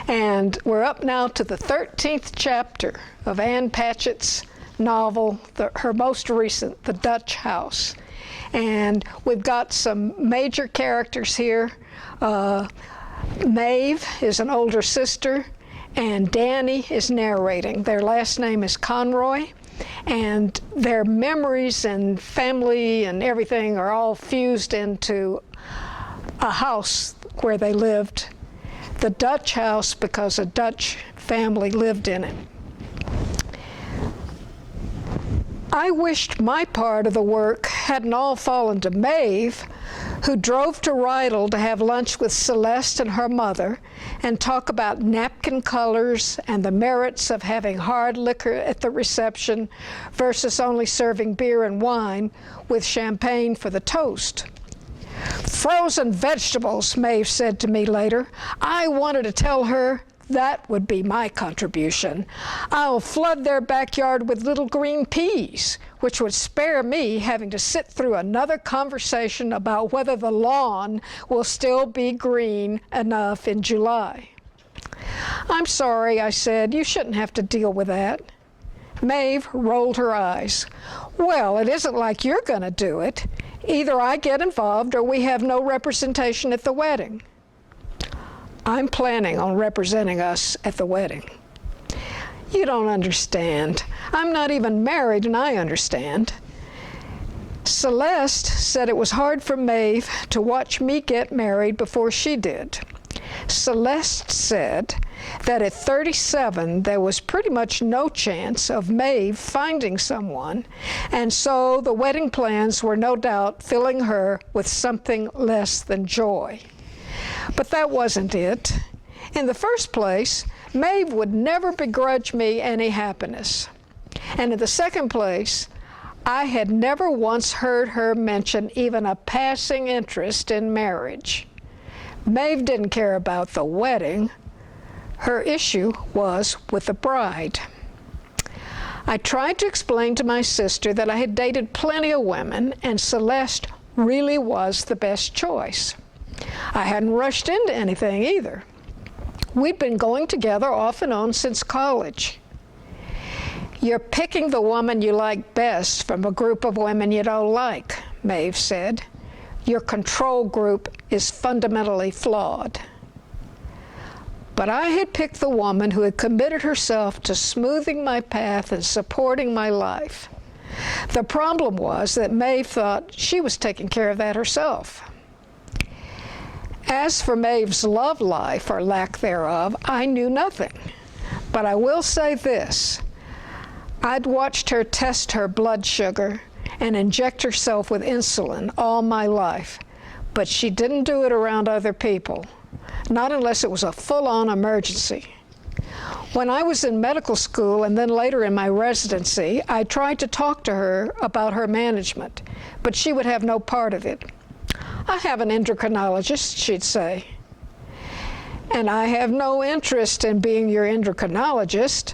And we're up now to the 13th chapter of Ann Patchett's novel, her most recent, The Dutch House. And we've got some major characters here. Maeve is an older sister, and Danny is narrating. Their last name is Conroy, and their memories and family and everything are all fused into a house where they lived. The Dutch house, because a Dutch family lived in it. I wished my part of the work hadn't all fallen to Maeve, who drove to Rydal to have lunch with Celeste and her mother and talk about napkin colors and the merits of having hard liquor at the reception versus only serving beer and wine with champagne for the toast. Frozen vegetables, Maeve said to me later. I wanted to tell her that would be my contribution. I'll flood their backyard with little green peas, which would spare me having to sit through another conversation about whether the lawn will still be green enough in July. I'm sorry, I said. You shouldn't have to deal with that. Maeve rolled her eyes. Well, it isn't like you're going to do it. Either I get involved or we have no representation at the wedding. I'm planning on representing us at the wedding. You don't understand. I'm not even married, and I understand. Celeste said it was hard for Maeve to watch me get married before she did. Celeste said that at 37 there was pretty much no chance of Maeve finding someone, and so the wedding plans were no doubt filling her with something less than joy. But that wasn't it. In the first place, Maeve would never begrudge me any happiness. And in the second place, I had never once heard her mention even a passing interest in marriage. Maeve didn't care about the wedding. Her issue was with the bride. I tried to explain to my sister that I had dated plenty of women, and Celeste really was the best choice. I hadn't rushed into anything either. We'd been going together off and on since college. You're picking the woman you like best from a group of women you don't like, Maeve said. Your control group is fundamentally flawed. But I had picked the woman who had committed herself to smoothing my path and supporting my life. The problem was that Maeve thought she was taking care of that herself. As for Maeve's love life, or lack thereof, I knew nothing. But I will say this. I'd watched her test her blood sugar and inject herself with insulin all my life, but she didn't do it around other people, not unless it was a full-on emergency. When I was in medical school and then later in my residency, I tried to talk to her about her management, but she would have no part of it. I have an endocrinologist, she'd say. And I have no interest in being your endocrinologist.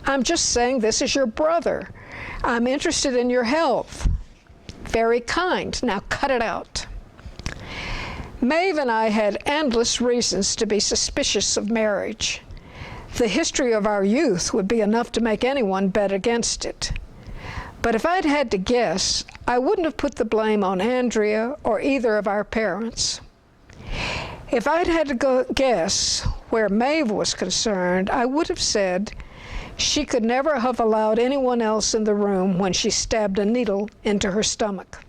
I'm just saying this is your brother. I'm interested in your health. Very kind. Now cut it out. Maeve and I had endless reasons to be suspicious of marriage. The history of our youth would be enough to make anyone bet against it. But if I'd had to guess, I wouldn't have put the blame on Andrea or either of our parents. If I'd had to guess where Maeve was concerned, I would have said she could never have allowed anyone else in the room when she stabbed a needle into her stomach.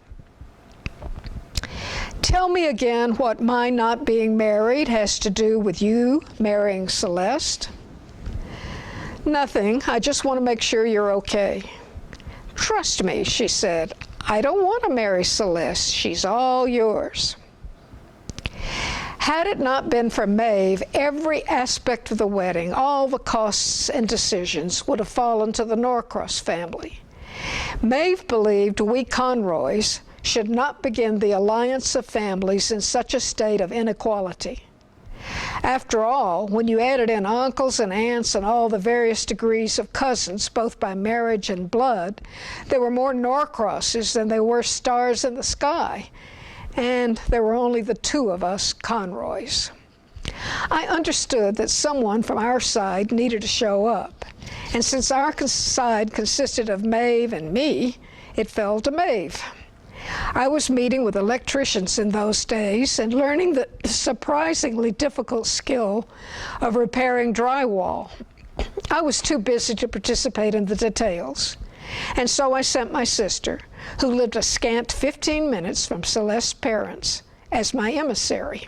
Tell me again what my not being married has to do with you marrying Celeste. Nothing. I just want to make sure you're okay. Trust me, she said. I don't want to marry Celeste. She's all yours. Had it not been for Maeve, every aspect of the wedding, all the costs and decisions, would have fallen to the Norcross family. Maeve believed we Conroys should not begin the alliance of families in such a state of inequality. After all, when you added in uncles and aunts and all the various degrees of cousins, both by marriage and blood, there were more Norcrosses than there were stars in the sky, and there were only the two of us Conroys. I understood that someone from our side needed to show up, and since our side consisted of Maeve and me, it fell to Maeve. I was meeting with electricians in those days and learning the surprisingly difficult skill of repairing drywall. I was too busy to participate in the details, and so I sent my sister, who lived a scant 15 minutes from Celeste's parents, as my emissary.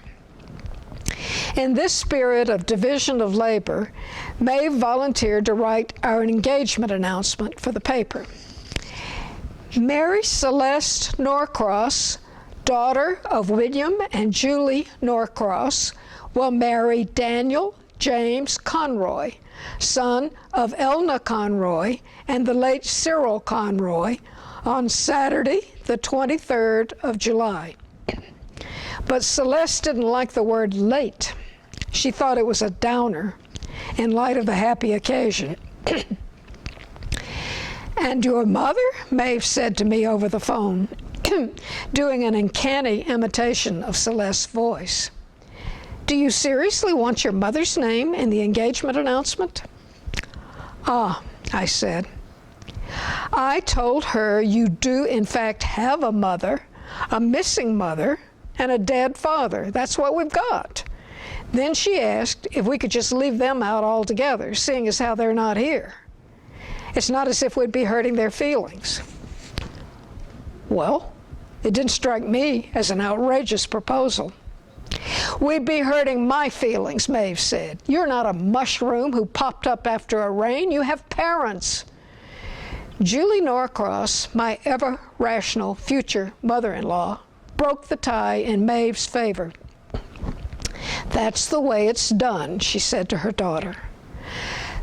In this spirit of division of labor, Maeve volunteered to write our engagement announcement for the paper. Mary Celeste Norcross, daughter of William and Julie Norcross, will marry Daniel James Conroy, son of Elna Conroy and the late Cyril Conroy, on Saturday, the 23rd of July. But Celeste didn't like the word late. She thought it was a downer in light of the happy occasion. "And your mother?" Maeve said to me over the phone, doing an uncanny imitation of Celeste's voice. "Do you seriously want your mother's name in the engagement announcement?" "Ah," I said. "I told her you do in fact have a mother, a missing mother, and a dead father. That's what we've got." Then she asked if we could just leave them out altogether, seeing as how they're not here. It's not as if we'd be hurting their feelings. Well, it didn't strike me as an outrageous proposal. "We'd be hurting my feelings," Maeve said. "You're not a mushroom who popped up after a rain. You have parents." Julie Norcross, my ever-rational future mother-in-law, broke the tie in Maeve's favor. "That's the way it's done," she said to her daughter.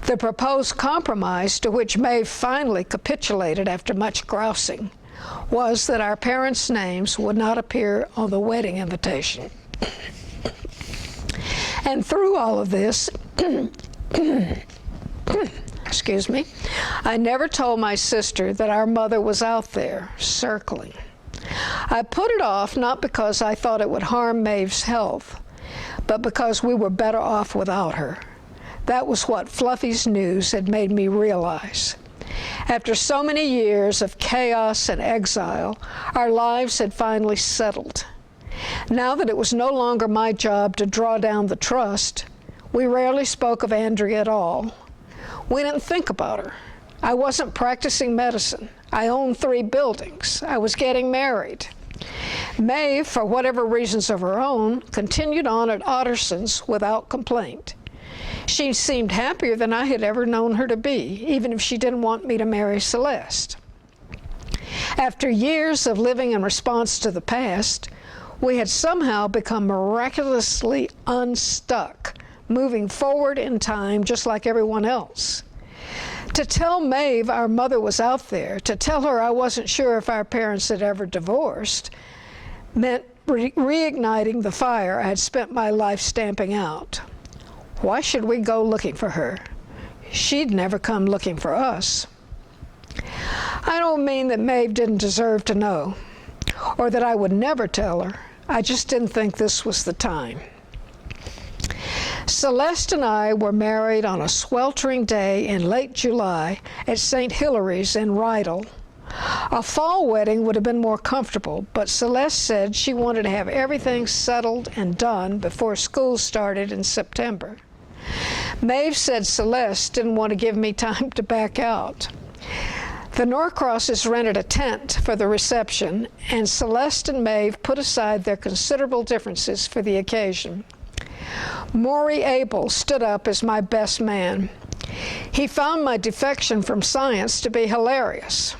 The proposed compromise, to which Maeve finally capitulated after much grousing, was that our parents' names would not appear on the wedding invitation. And through all of this, excuse me, I never told my sister that our mother was out there, circling. I put it off not because I thought it would harm Maeve's health, but because we were better off without her. That was what Fluffy's news had made me realize. After so many years of chaos and exile, our lives had finally settled. Now that it was no longer my job to draw down the trust, we rarely spoke of Andrea at all. We didn't think about her. I wasn't practicing medicine. I owned 3 buildings. I was getting married. Maeve, for whatever reasons of her own, continued on at Otterson's without complaint. She seemed happier than I had ever known her to be, even if she didn't want me to marry Celeste. After years of living in response to the past, we had somehow become miraculously unstuck, moving forward in time just like everyone else. To tell Maeve our mother was out there, to tell her I wasn't sure if our parents had ever divorced, meant reigniting the fire I had spent my life stamping out. Why should we go looking for her? She'd never come looking for us. I don't mean that Maeve didn't deserve to know, or that I would never tell her. I just didn't think this was the time. Celeste and I were married on a sweltering day in late July at St. Hilary's in Rydal. A fall wedding would have been more comfortable, but Celeste said she wanted to have everything settled and done before school started in September. Maeve said Celeste didn't want to give me time to back out. The Norcrosses rented a tent for the reception, and Celeste and Maeve put aside their considerable differences for the occasion. Maury Abel stood up as my best man. He found my defection from science to be hilarious.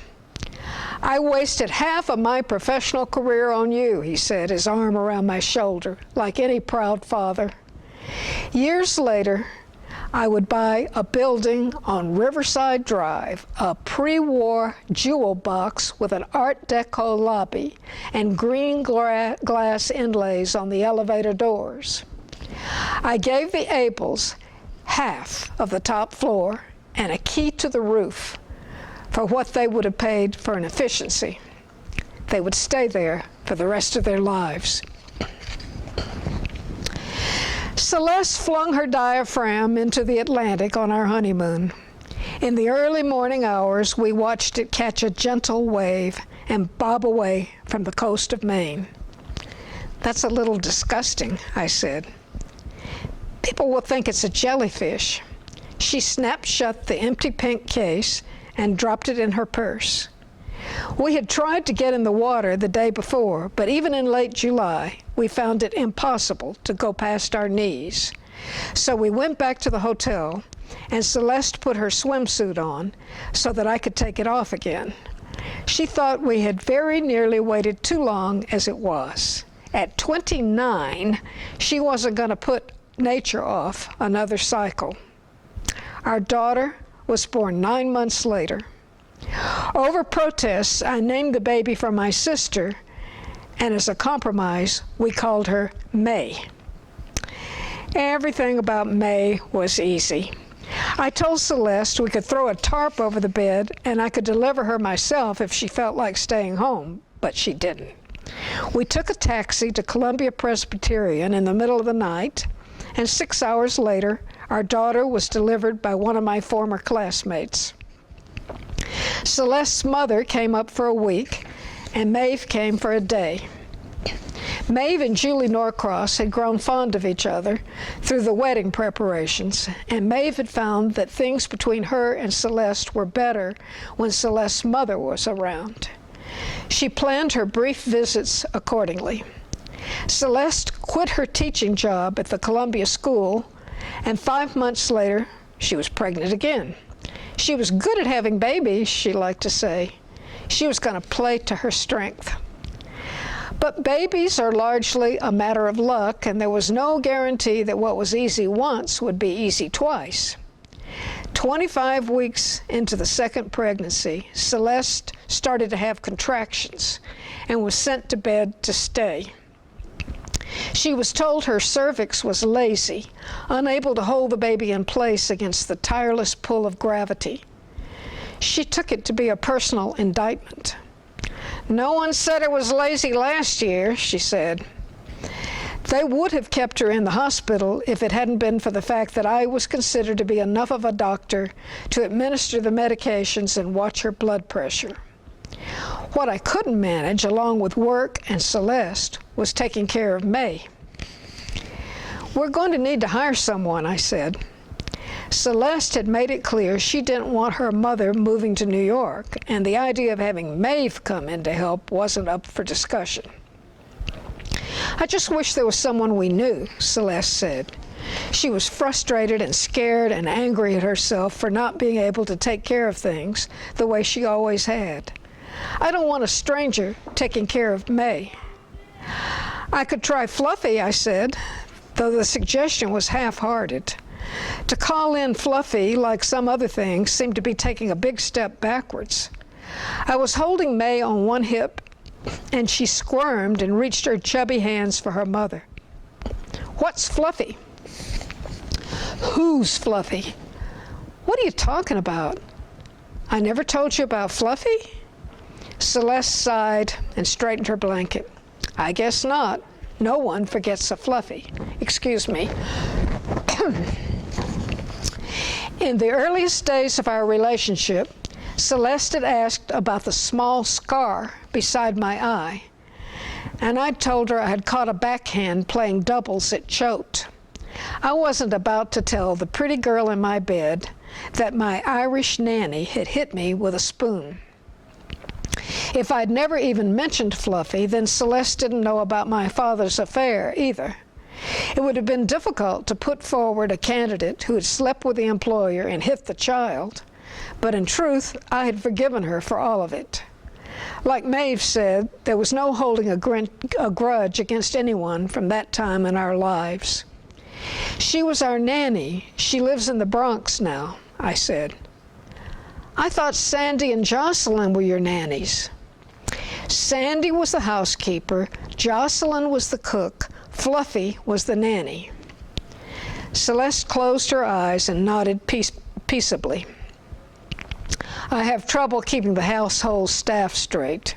"I wasted half of my professional career on you," he said, his arm around my shoulder, like any proud father. Years later, I would buy a building on Riverside Drive, a pre-war jewel box with an Art Deco lobby and green glass inlays on the elevator doors. I gave the Abels half of the top floor and a key to the roof for what they would have paid for an efficiency. They would stay there for the rest of their lives. Celeste flung her diaphragm into the Atlantic on our honeymoon. In the early morning hours, we watched it catch a gentle wave and bob away from the coast of Maine. "That's a little disgusting," I said. "People will think it's a jellyfish." She snapped shut the empty pink case and dropped it in her purse. We had tried to get in the water the day before, but even in late July, we found it impossible to go past our knees. So we went back to the hotel, and Celeste put her swimsuit on so that I could take it off again. She thought we had very nearly waited too long as it was. At 29, she wasn't going to put nature off another cycle. Our daughter was born 9 months later. Over protests, I named the baby for my sister, and as a compromise, we called her May. Everything about May was easy. I told Celeste we could throw a tarp over the bed and I could deliver her myself if she felt like staying home, but she didn't. We took a taxi to Columbia Presbyterian in the middle of the night, and 6 hours later, our daughter was delivered by one of my former classmates. Celeste's mother came up for a week, and Maeve came for a day. Maeve and Julie Norcross had grown fond of each other through the wedding preparations, and Maeve had found that things between her and Celeste were better when Celeste's mother was around. She planned her brief visits accordingly. Celeste quit her teaching job at the Columbia School, and 5 months later, she was pregnant again. She was good at having babies, she liked to say. She was going to play to her strength. But babies are largely a matter of luck, and there was no guarantee that what was easy once would be easy twice. 25 weeks into the second pregnancy, Celeste started to have contractions and was sent to bed to stay. She was told her cervix was lazy, unable to hold the baby in place against the tireless pull of gravity. She took it to be a personal indictment. "No one said it was lazy last year," she said. They would have kept her in the hospital if it hadn't been for the fact that I was considered to be enough of a doctor to administer the medications and watch her blood pressure. What I couldn't manage, along with work and Celeste, was taking care of May. "We're going to need to hire someone," I said. Celeste had made it clear she didn't want her mother moving to New York, and the idea of having Maeve come in to help wasn't up for discussion. "I just wish there was someone we knew," Celeste said. She was frustrated and scared and angry at herself for not being able to take care of things the way she always had. "I don't want a stranger taking care of May." "I could try Fluffy," I said, though the suggestion was half-hearted. To call in Fluffy, like some other things, seemed to be taking a big step backwards. I was holding May on one hip, and she squirmed and reached her chubby hands for her mother. "What's Fluffy?" "Who's Fluffy?" "What are you talking about? I never told you about Fluffy?" Celeste sighed and straightened her blanket. "I guess not. No one forgets a Fluffy. Excuse me." In the earliest days of our relationship, Celeste had asked about the small scar beside my eye, and I'd told her I had caught a backhand playing doubles at Choate. I wasn't about to tell the pretty girl in my bed that my Irish nanny had hit me with a spoon. If I'd never even mentioned Fluffy, then Celeste didn't know about my father's affair either. It would have been difficult to put forward a candidate who had slept with the employer and hit the child, but in truth, I had forgiven her for all of it. Like Maeve said, there was no holding a grudge against anyone from that time in our lives. "She was our nanny. She lives in the Bronx now," I said. "I thought Sandy and Jocelyn were your nannies." "Sandy was the housekeeper, Jocelyn was the cook, Fluffy was the nanny." Celeste closed her eyes and nodded peaceably. "I have trouble keeping the household staff straight."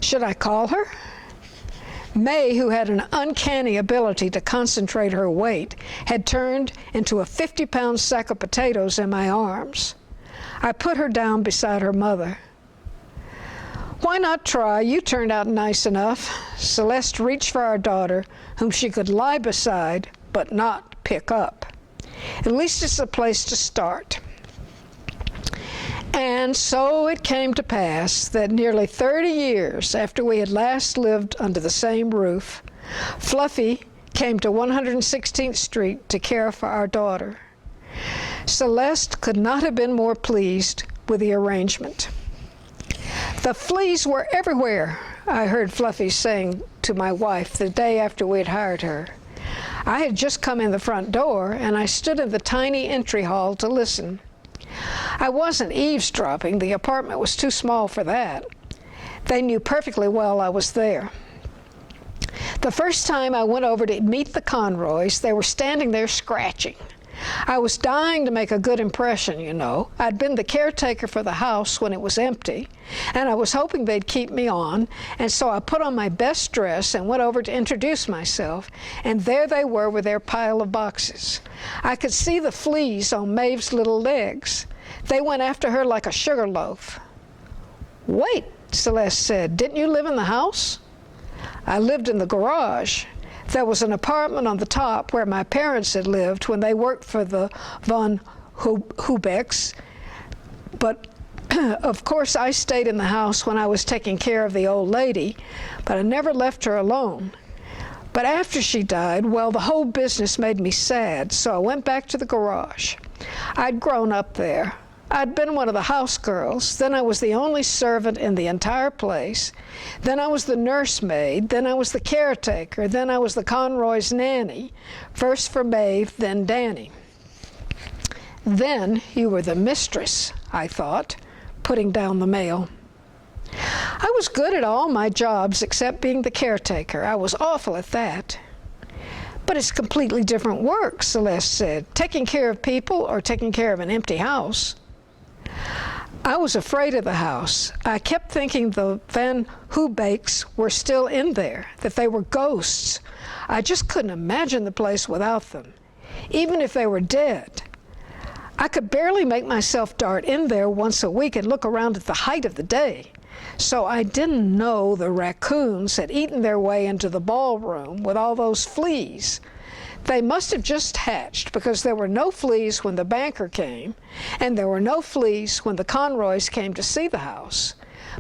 "Should I call her?" May, who had an uncanny ability to concentrate her weight, had turned into a 50-pound sack of potatoes in my arms. I put her down beside her mother. "Why not try? You turned out nice enough." Celeste reached for our daughter, whom she could lie beside, but not pick up. "At least it's a place to start." And so it came to pass that nearly 30 years after we had last lived under the same roof, Fluffy came to 116th Street to care for our daughter. Celeste could not have been more pleased with the arrangement. "The fleas were everywhere," I heard Fluffy saying to my wife the day after we had hired her. I had just come in the front door, and I stood in the tiny entry hall to listen. I wasn't eavesdropping. The apartment was too small for that. They knew perfectly well I was there. The first time I went over to meet the Conroys, they were standing there scratching. I was dying to make a good impression, you know. I'd been the caretaker for the house when it was empty, and I was hoping they'd keep me on, and so I put on my best dress and went over to introduce myself, and there they were with their pile of boxes. I could see the fleas on Maeve's little legs. They went after her like a sugar loaf. "Wait," Celeste said, "didn't you live in the house?" "I lived in the garage. There was an apartment on the top where my parents had lived when they worked for the von Hubecks. But, of course, I stayed in the house when I was taking care of the old lady, but I never left her alone. But after she died, well, the whole business made me sad, so I went back to the garage. I'd grown up there. I'd been one of the house girls, then I was the only servant in the entire place, then I was the nursemaid, then I was the caretaker, then I was the Conroy's nanny, first for Maeve, then Danny. Then you were the mistress," I thought, putting down the mail. I was good at all my jobs except being the caretaker. I was awful at that. "But it's completely different work," Celeste said, "taking care of people or taking care of an empty house." I was afraid of the house. I kept thinking the Van Hubecks were still in there, that they were ghosts. I just couldn't imagine the place without them, even if they were dead. I could barely make myself dart in there once a week and look around at the height of the day. So I didn't know the raccoons had eaten their way into the ballroom with all those fleas. They must have just hatched, because there were no fleas when the banker came, and there were no fleas when the Conroys came to see the house.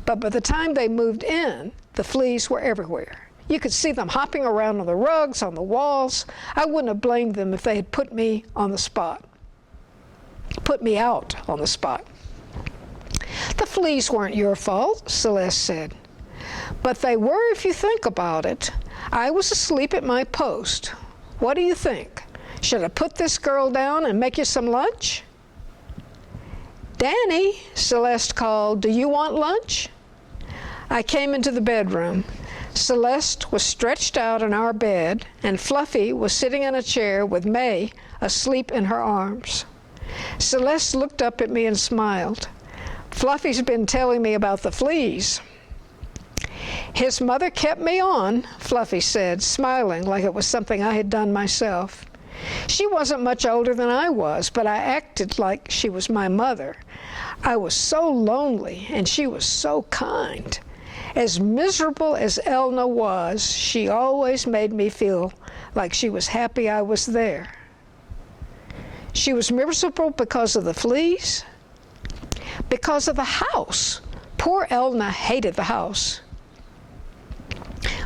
But by the time they moved in, the fleas were everywhere. You could see them hopping around on the rugs, on the walls. I wouldn't have blamed them if they had put me on the spot. Put me out on the spot. "The fleas weren't your fault," Celeste said. "But they were if you think about it. I was asleep at my post. What do you think? Should I put this girl down and make you some lunch?" "Danny," Celeste called, "do you want lunch?" I came into the bedroom. Celeste was stretched out in our bed, and Fluffy was sitting in a chair with May asleep in her arms. Celeste looked up at me and smiled. "Fluffy's been telling me about the fleas." "His mother kept me on," Fluffy said, smiling like it was something I had done myself. "She wasn't much older than I was, but I acted like she was my mother. I was so lonely, and she was so kind. As miserable as Elna was, she always made me feel like she was happy I was there." "She was miserable because of the fleas?" "Because of the house. Poor Elna hated the house."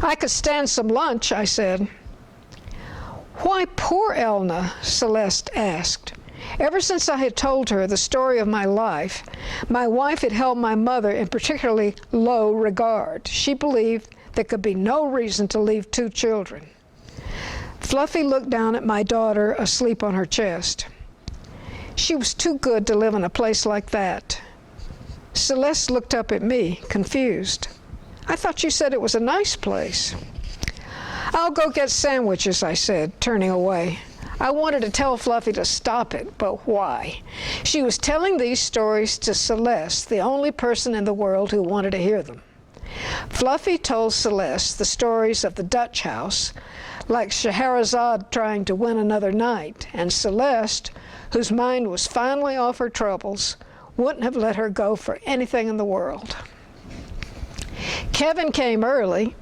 "I could stand some lunch," I said. "Why poor Elna?" Celeste asked. Ever since I had told her the story of my life, my wife had held my mother in particularly low regard. She believed there could be no reason to leave two children. Fluffy looked down at my daughter asleep on her chest. "She was too good to live in a place like that." Celeste looked up at me, confused. "I thought you said it was a nice place." "I'll go get sandwiches," I said, turning away. I wanted to tell Fluffy to stop it, but why? She was telling these stories to Celeste, the only person in the world who wanted to hear them. Fluffy told Celeste the stories of the Dutch house, like Scheherazade trying to win another knight, and Celeste, whose mind was finally off her troubles, wouldn't have let her go for anything in the world. Kevin came early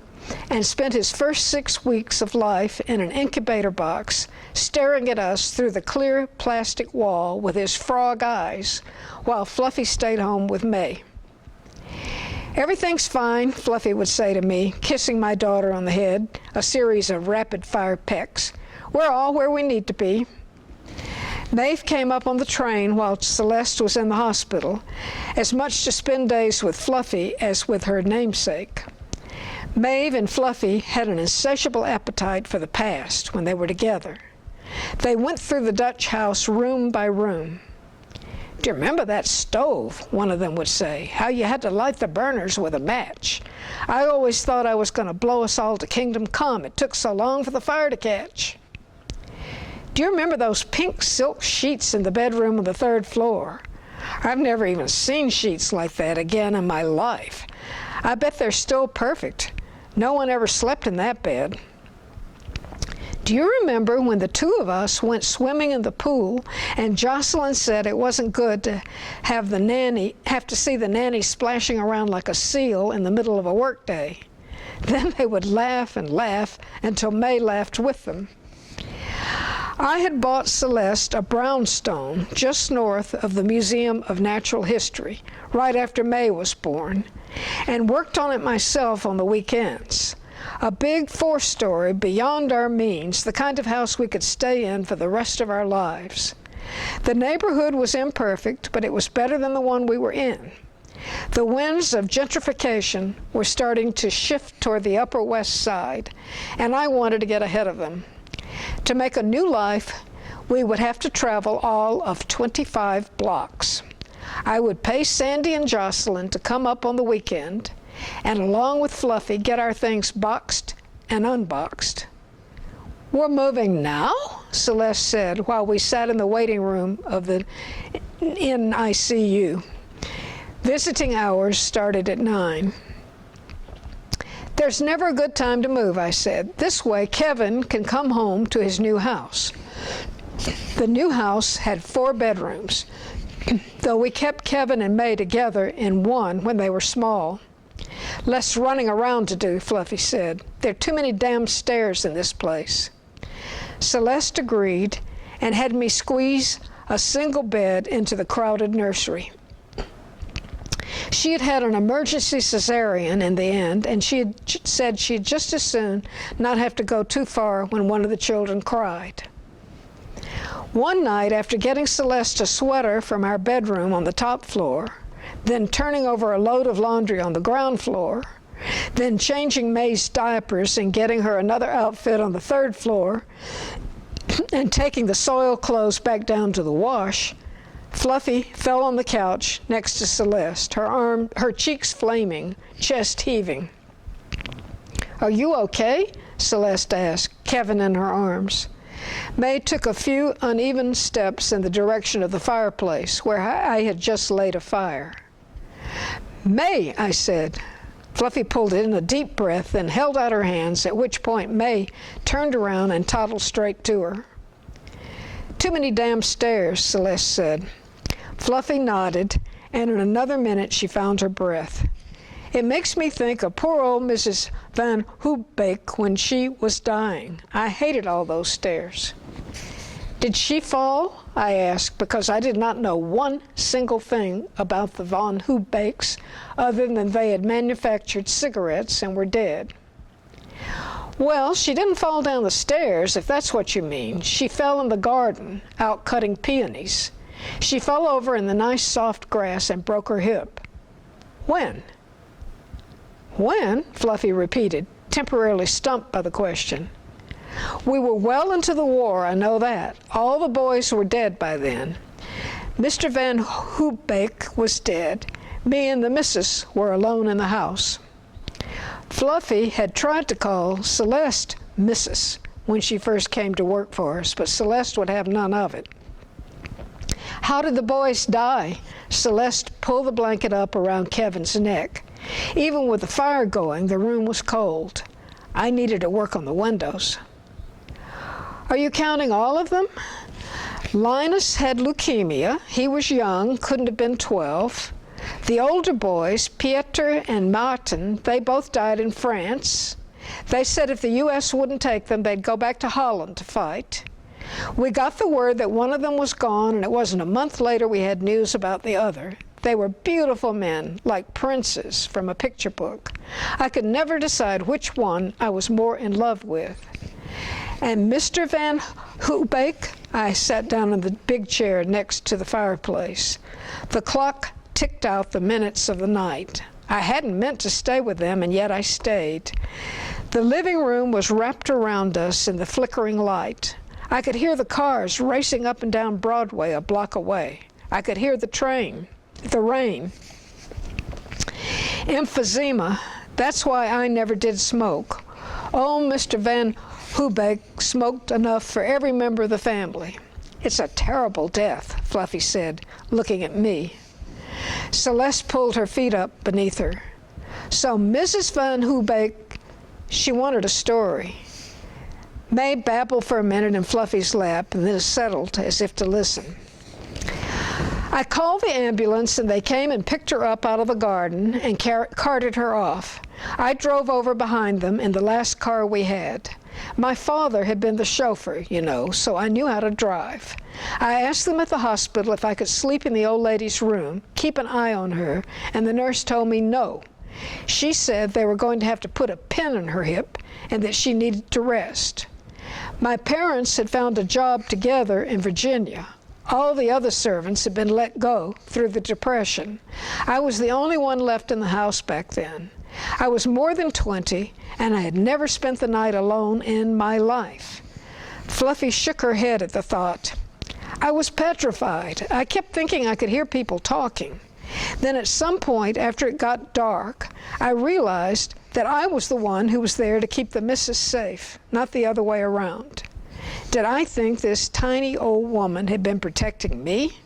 and spent his first 6 weeks of life in an incubator box, staring at us through the clear plastic wall with his frog eyes, while Fluffy stayed home with May. "Everything's fine," Fluffy would say to me, kissing my daughter on the head, a series of rapid-fire pecks. "We're all where we need to be." Maeve came up on the train while Celeste was in the hospital, as much to spend days with Fluffy as with her namesake. Maeve and Fluffy had an insatiable appetite for the past when they were together. They went through the Dutch house room by room. "Do you remember that stove?" one of them would say. "How you had to light the burners with a match. I always thought I was going to blow us all to kingdom come. It took so long for the fire to catch." "Do you remember those pink silk sheets in the bedroom on the 3rd floor? I've never even seen sheets like that again in my life. I bet they're still perfect. No one ever slept in that bed." "Do you remember when the two of us went swimming in the pool and Jocelyn said it wasn't good to have to see the nanny splashing around like a seal in the middle of a workday?" Then they would laugh and laugh until May laughed with them. I had bought Celeste a brownstone just north of the Museum of Natural History, right after May was born, and worked on it myself on the weekends. A big 4-story, beyond our means, the kind of house we could stay in for the rest of our lives. The neighborhood was imperfect, but it was better than the one we were in. The winds of gentrification were starting to shift toward the Upper West Side, and I wanted to get ahead of them. To make a new life, we would have to travel all of 25 blocks. I would pay Sandy and Jocelyn to come up on the weekend, and along with Fluffy, get our things boxed and unboxed. "We're moving now?" Celeste said while we sat in the waiting room of the NICU. Visiting hours started at 9. "There's never a good time to move," I said. "This way Kevin can come home to his new house." The new house had 4 bedrooms, though we kept Kevin and May together in one when they were small. "Less running around to do," Fluffy said. "There are too many damn stairs in this place." Celeste agreed and had me squeeze a single bed into the crowded nursery. She had had an emergency cesarean in the end, and she had said she'd just as soon not have to go too far when one of the children cried. One night, after getting Celeste a sweater from our bedroom on the top floor, then turning over a load of laundry on the ground floor, then changing May's diapers and getting her another outfit on the 3rd floor, and taking the soiled clothes back down to the wash, Fluffy fell on the couch next to Celeste, her cheeks flaming, chest heaving. "Are you okay?" Celeste asked, Kevin in her arms. May took a few uneven steps in the direction of the fireplace, where I had just laid a fire. "May," I said. Fluffy pulled in a deep breath, then held out her hands, at which point May turned around and toddled straight to her. "Too many damn stairs," Celeste said. Fluffy nodded, and in another minute she found her breath. "It makes me think of poor old Mrs. Van Hoebeek when she was dying. I hated all those stairs." "Did she fall?" I asked, because I did not know one single thing about the Van Hoebeeks other than they had manufactured cigarettes and were dead. "Well, she didn't fall down the stairs, if that's what you mean. She fell in the garden, out cutting peonies. She fell over in the nice soft grass and broke her hip." "When?" "When?" Fluffy repeated, temporarily stumped by the question. "We were well into the war, I know that. All the boys were dead by then. Mr. Van Hoebeek was dead. Me and the missus were alone in the house." Fluffy had tried to call Celeste Mrs. when she first came to work for us, but Celeste would have none of it. "How did the boys die?" Celeste pulled the blanket up around Kevin's neck. Even with the fire going, the room was cold. I needed to work on the windows. Are you counting all of them? Linus had leukemia. He was young, couldn't have been 12. The older boys, Pieter and Martin, they both died in France. They said if the U.S. wouldn't take them, they'd go back to Holland to fight. We got the word that one of them was gone, and it wasn't a month later we had news about the other. They were beautiful men, like princes from a picture book. I could never decide which one I was more in love with. And Mr. Van Hoebeek, I sat down in the big chair next to the fireplace. The clock ticked out the minutes of the night. I hadn't meant to stay with them, and yet I stayed. The living room was wrapped around us in the flickering light. I could hear the cars racing up and down Broadway a block away. I could hear the rain. Emphysema, that's why I never did smoke. Old Mr. Van Hoebeek smoked enough for every member of the family. It's a terrible death, Fluffy said, looking at me. Celeste pulled her feet up beneath her. So Mrs. Van Hoebeek, she wanted a story. May babbled for a minute in Fluffy's lap and then settled as if to listen. I called the ambulance and they came and picked her up out of the garden and carted her off. I drove over behind them in the last car we had. My father had been the chauffeur, you know, so I knew how to drive. I asked them at the hospital if I could sleep in the old lady's room, keep an eye on her, and the nurse told me no. She said they were going to have to put a pin in her hip and that she needed to rest. My parents had found a job together in Virginia. All the other servants had been let go through the Depression. I was the only one left in the house back then. I was more than 20, and I had never spent the night alone in my life. Fluffy shook her head at the thought. I was petrified. I kept thinking I could hear people talking. Then at some point after it got dark, I realized that I was the one who was there to keep the missus safe, not the other way around. Did I think this tiny old woman had been protecting me?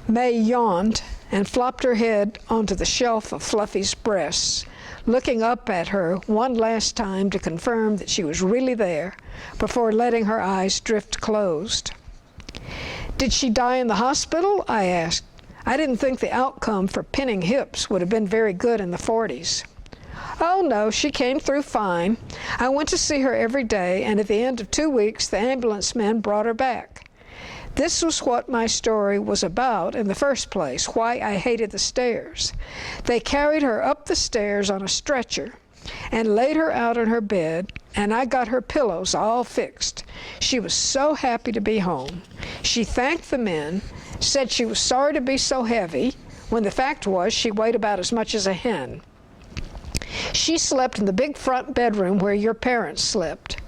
May yawned and flopped her head onto the shelf of Fluffy's breasts, looking up at her one last time to confirm that she was really there before letting her eyes drift closed. Did she die in the hospital? I asked. I didn't think the outcome for pinning hips would have been very good in the 40s. Oh, no, she came through fine. I went to see her every day, and at the end of 2 weeks, the ambulance men brought her back. This was what my story was about in the first place, why I hated the stairs. They carried her up the stairs on a stretcher and laid her out in her bed, and I got her pillows all fixed. She was so happy to be home. She thanked the men, said she was sorry to be so heavy, when the fact was she weighed about as much as a hen. She slept in the big front bedroom where your parents slept.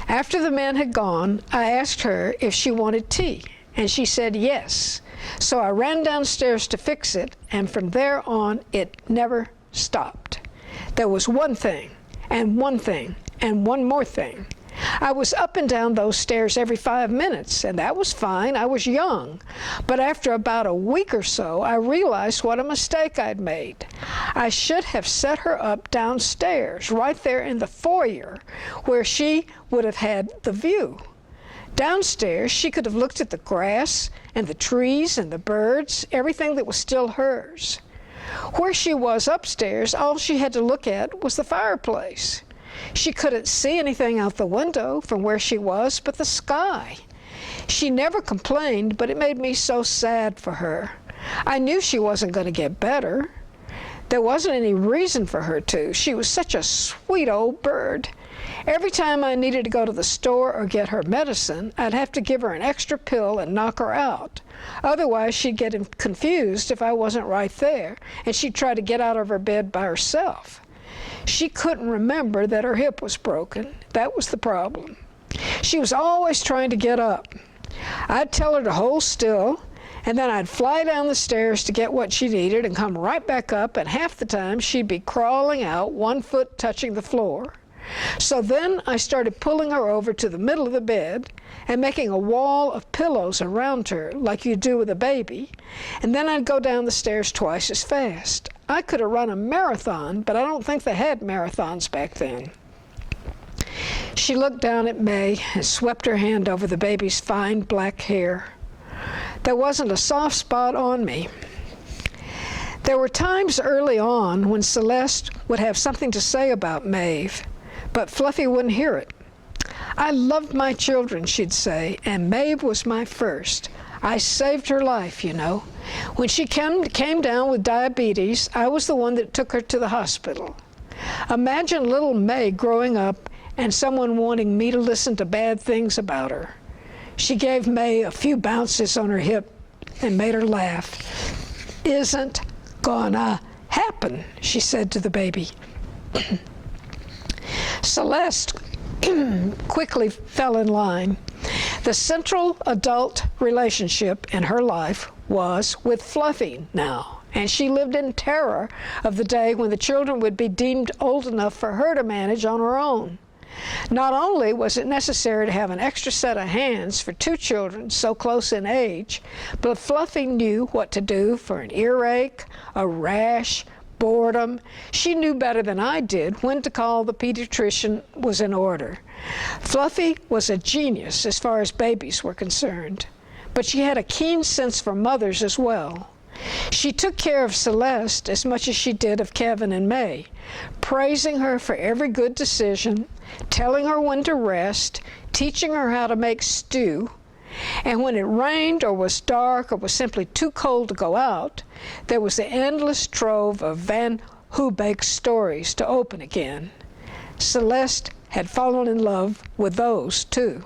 After the men had gone, I asked her if she wanted tea, and she said yes. So I ran downstairs to fix it, and from there on, it never stopped. There was one thing, and one thing, and one more thing. I was up and down those stairs every 5 minutes, and that was fine. I was young. But after about a week or so, I realized what a mistake I'd made. I should have set her up downstairs, right there in the foyer, where she would have had the view. Downstairs, she could have looked at the grass and the trees and the birds, everything that was still hers. Where she was upstairs, all she had to look at was the fireplace. She couldn't see anything out the window from where she was but the sky. She never complained, but it made me so sad for her. I knew she wasn't going to get better. There wasn't any reason for her to. She was such a sweet old bird. Every time I needed to go to the store or get her medicine, I'd have to give her an extra pill and knock her out. Otherwise, she'd get confused if I wasn't right there, and she'd try to get out of her bed by herself. She couldn't remember that her hip was broken. That was the problem. She was always trying to get up. I'd tell her to hold still, and then I'd fly down the stairs to get what she needed and come right back up, and half the time she'd be crawling out, 1 foot touching the floor. So then I started pulling her over to the middle of the bed and making a wall of pillows around her like you do with a baby, and then I'd go down the stairs twice as fast. I could have run a marathon, but I don't think they had marathons back then. She looked down at May and swept her hand over the baby's fine black hair. There wasn't a soft spot on me. There were times early on when Celeste would have something to say about Maeve, but Fluffy wouldn't hear it. I loved my children, she'd say, and Maeve was my first. I saved her life, you know. When she came down with diabetes, I was the one that took her to the hospital. Imagine little May growing up and someone wanting me to listen to bad things about her. She gave May a few bounces on her hip and made her laugh. "Isn't gonna happen," she said to the baby. Celeste quickly fell in line. The central adult relationship in her life was with Fluffy now, and she lived in terror of the day when the children would be deemed old enough for her to manage on her own. Not only was it necessary to have an extra set of hands for two children so close in age, but Fluffy knew what to do for an earache, a rash, boredom. She knew better than I did when to call the pediatrician was in order. Fluffy was a genius as far as babies were concerned, but she had a keen sense for mothers as well. She took care of Celeste as much as she did of Kevin and May, praising her for every good decision, telling her when to rest, teaching her how to make stew, and when it rained or was dark or was simply too cold to go out, there was the endless trove of Van Hoobeck stories to open again. Celeste had fallen in love with those, too.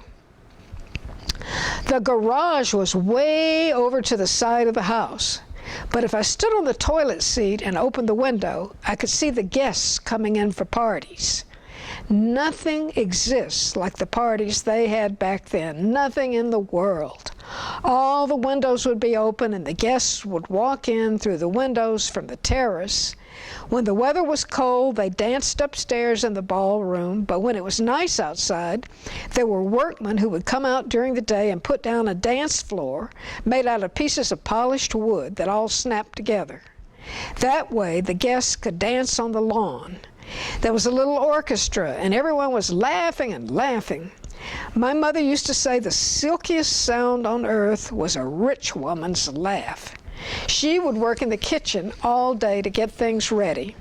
The garage was way over to the side of the house, but if I stood on the toilet seat and opened the window, I could see the guests coming in for parties. Nothing exists like the parties they had back then, nothing in the world. All the windows would be open and the guests would walk in through the windows from the terrace. When the weather was cold, they danced upstairs in the ballroom, but when it was nice outside, there were workmen who would come out during the day and put down a dance floor made out of pieces of polished wood that all snapped together. That way, the guests could dance on the lawn. There was a little orchestra, and everyone was laughing and laughing. My mother used to say the silkiest sound on earth was a rich woman's laugh. She would work in the kitchen all day to get things ready.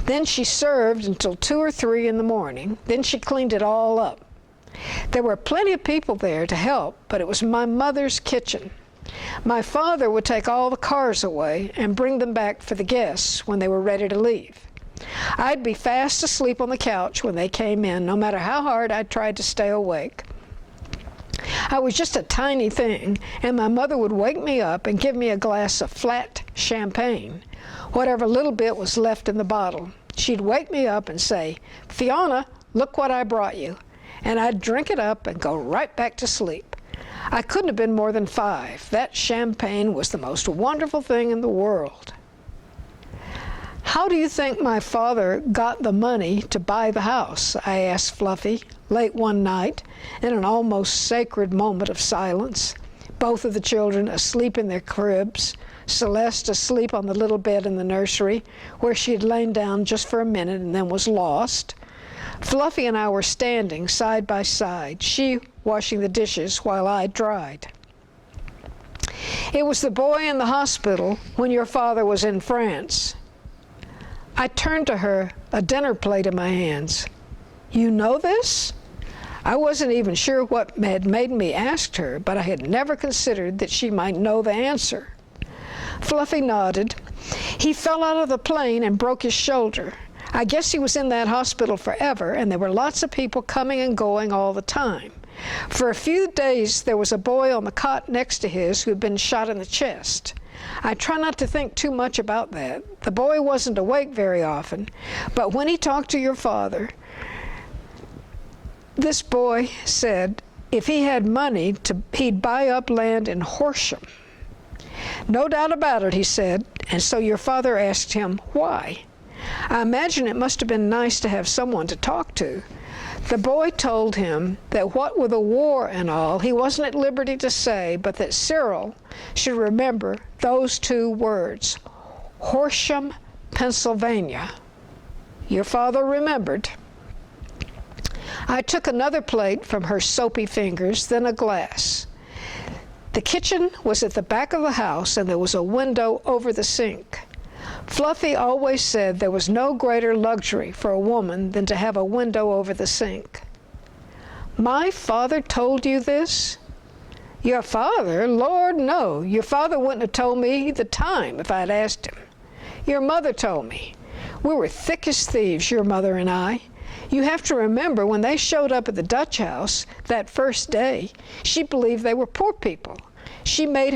Then she served until 2 or 3 in the morning. Then she cleaned it all up. There were plenty of people there to help, but it was my mother's kitchen. My father would take all the cars away and bring them back for the guests when they were ready to leave. I'd be fast asleep on the couch when they came in, no matter how hard I tried to stay awake. I was just a tiny thing, and my mother would wake me up and give me a glass of flat champagne, whatever little bit was left in the bottle. She'd wake me up and say, "Fiona, look what I brought you," and I'd drink it up and go right back to sleep. I couldn't have been more than 5. That champagne was the most wonderful thing in the world. "How do you think my father got the money to buy the house?" I asked Fluffy late one night in an almost sacred moment of silence, both of the children asleep in their cribs, Celeste asleep on the little bed in the nursery, where she had lain down just for a minute and then was lost. Fluffy and I were standing side by side, she washing the dishes while I dried. "It was the boy in the hospital when your father was in France." I turned to her, a dinner plate in my hands. "You know this?" I wasn't even sure what had made me ask her, but I had never considered that she might know the answer. Fluffy nodded. "He fell out of the plane and broke his shoulder. I guess he was in that hospital forever, and there were lots of people coming and going all the time. For a few days, there was a boy on the cot next to his who had been shot in the chest. I try not to think too much about that. The boy wasn't awake very often, but when he talked to your father, this boy said if he had money, he'd buy up land in Horsham. No doubt about it, he said, and so your father asked him why. I imagine it must have been nice to have someone to talk to. The boy told him that what with the war and all, he wasn't at liberty to say, but that Cyril should remember those 2 words, Horsham Pennsylvania. Your father remembered. I took another plate from her soapy fingers, then a glass. The kitchen was at the back of the house, and there was a window over the sink. Fluffy always said there was no greater luxury for a woman than to have a window over the sink. My father told you this? Your father? Lord, no. Your father wouldn't have told me the time if I'd asked him. Your mother told me. We were thick as thieves, your mother and I. You have to remember, when they showed up at the Dutch house that first day, she believed they were poor people. She made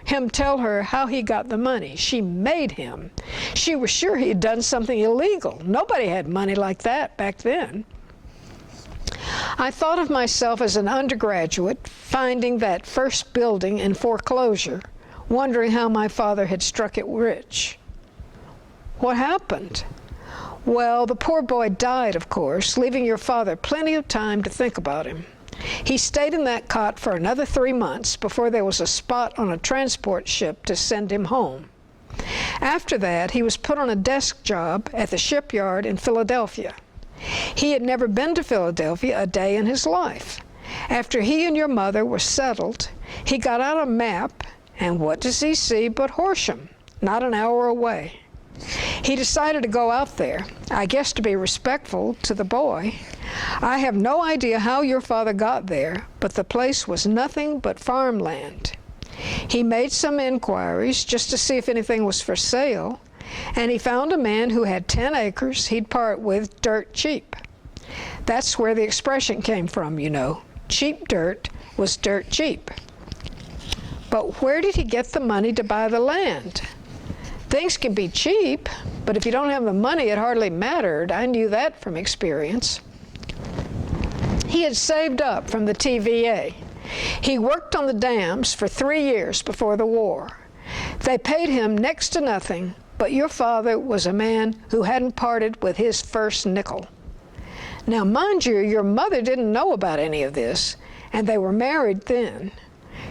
him tell her how he got the money. She made him. She was sure he had done something illegal. Nobody had money like that back then. I thought of myself as an undergraduate, finding that first building in foreclosure, wondering how my father had struck it rich. What happened? Well, the poor boy died, of course, leaving your father plenty of time to think about him. He stayed in that cot for another 3 months before there was a spot on a transport ship to send him home. After that, he was put on a desk job at the shipyard in Philadelphia. He had never been to Philadelphia a day in his life. After he and your mother were settled, he got out a map, and what does he see but Horsham, not an hour away. He decided to go out there, I guess to be respectful to the boy. I have no idea how your father got there, but the place was nothing but farmland. He made some inquiries just to see if anything was for sale, and he found a man who had 10 acres he'd part with dirt cheap. That's where the expression came from, you know. Cheap dirt was dirt cheap. But where did he get the money to buy the land? Things can be cheap, but if you don't have the money, it hardly mattered. I knew that from experience. He had saved up from the TVA. He worked on the dams for 3 years before the war. They paid him next to nothing, but your father was a man who hadn't parted with his first nickel. Now, mind you, your mother didn't know about any of this, and they were married then.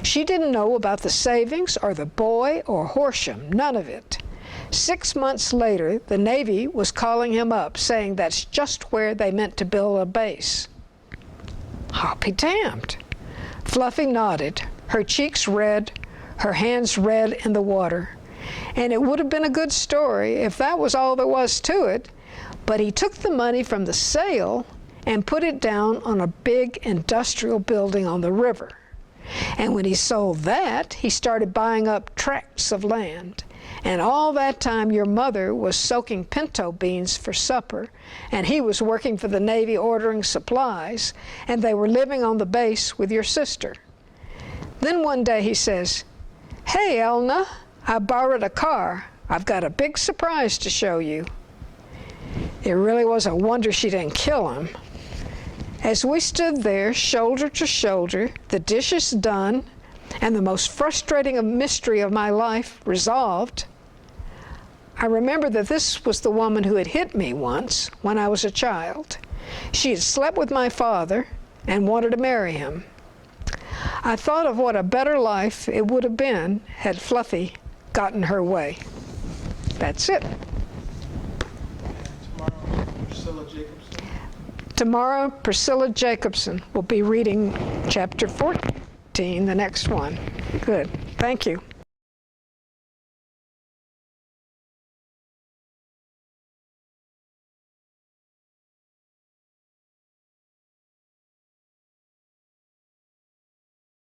She didn't know about the savings or the boy or Horsham, none of it. 6 months later, the Navy was calling him up, saying that's just where they meant to build a base. I'll be damned. Fluffy nodded, her cheeks red, her hands red in the water. And it would have been a good story if that was all there was to it, but he took the money from the sale and put it down on a big industrial building on the river. And when he sold that, he started buying up tracts of land. And all that time, your mother was soaking pinto beans for supper, and he was working for the Navy ordering supplies, and they were living on the base with your sister. Then one day he says, "Hey, Elna, I borrowed a car. I've got a big surprise to show you." It really was a wonder she didn't kill him. As we stood there, shoulder to shoulder, the dishes done, and the most frustrating mystery of my life resolved, I remember that this was the woman who had hit me once when I was a child. She had slept with my father and wanted to marry him. I thought of what a better life it would have been had Fluffy gotten her way. That's it. Tomorrow, Priscilla Jacobson will be reading chapter 14, the next one. Good. Thank you.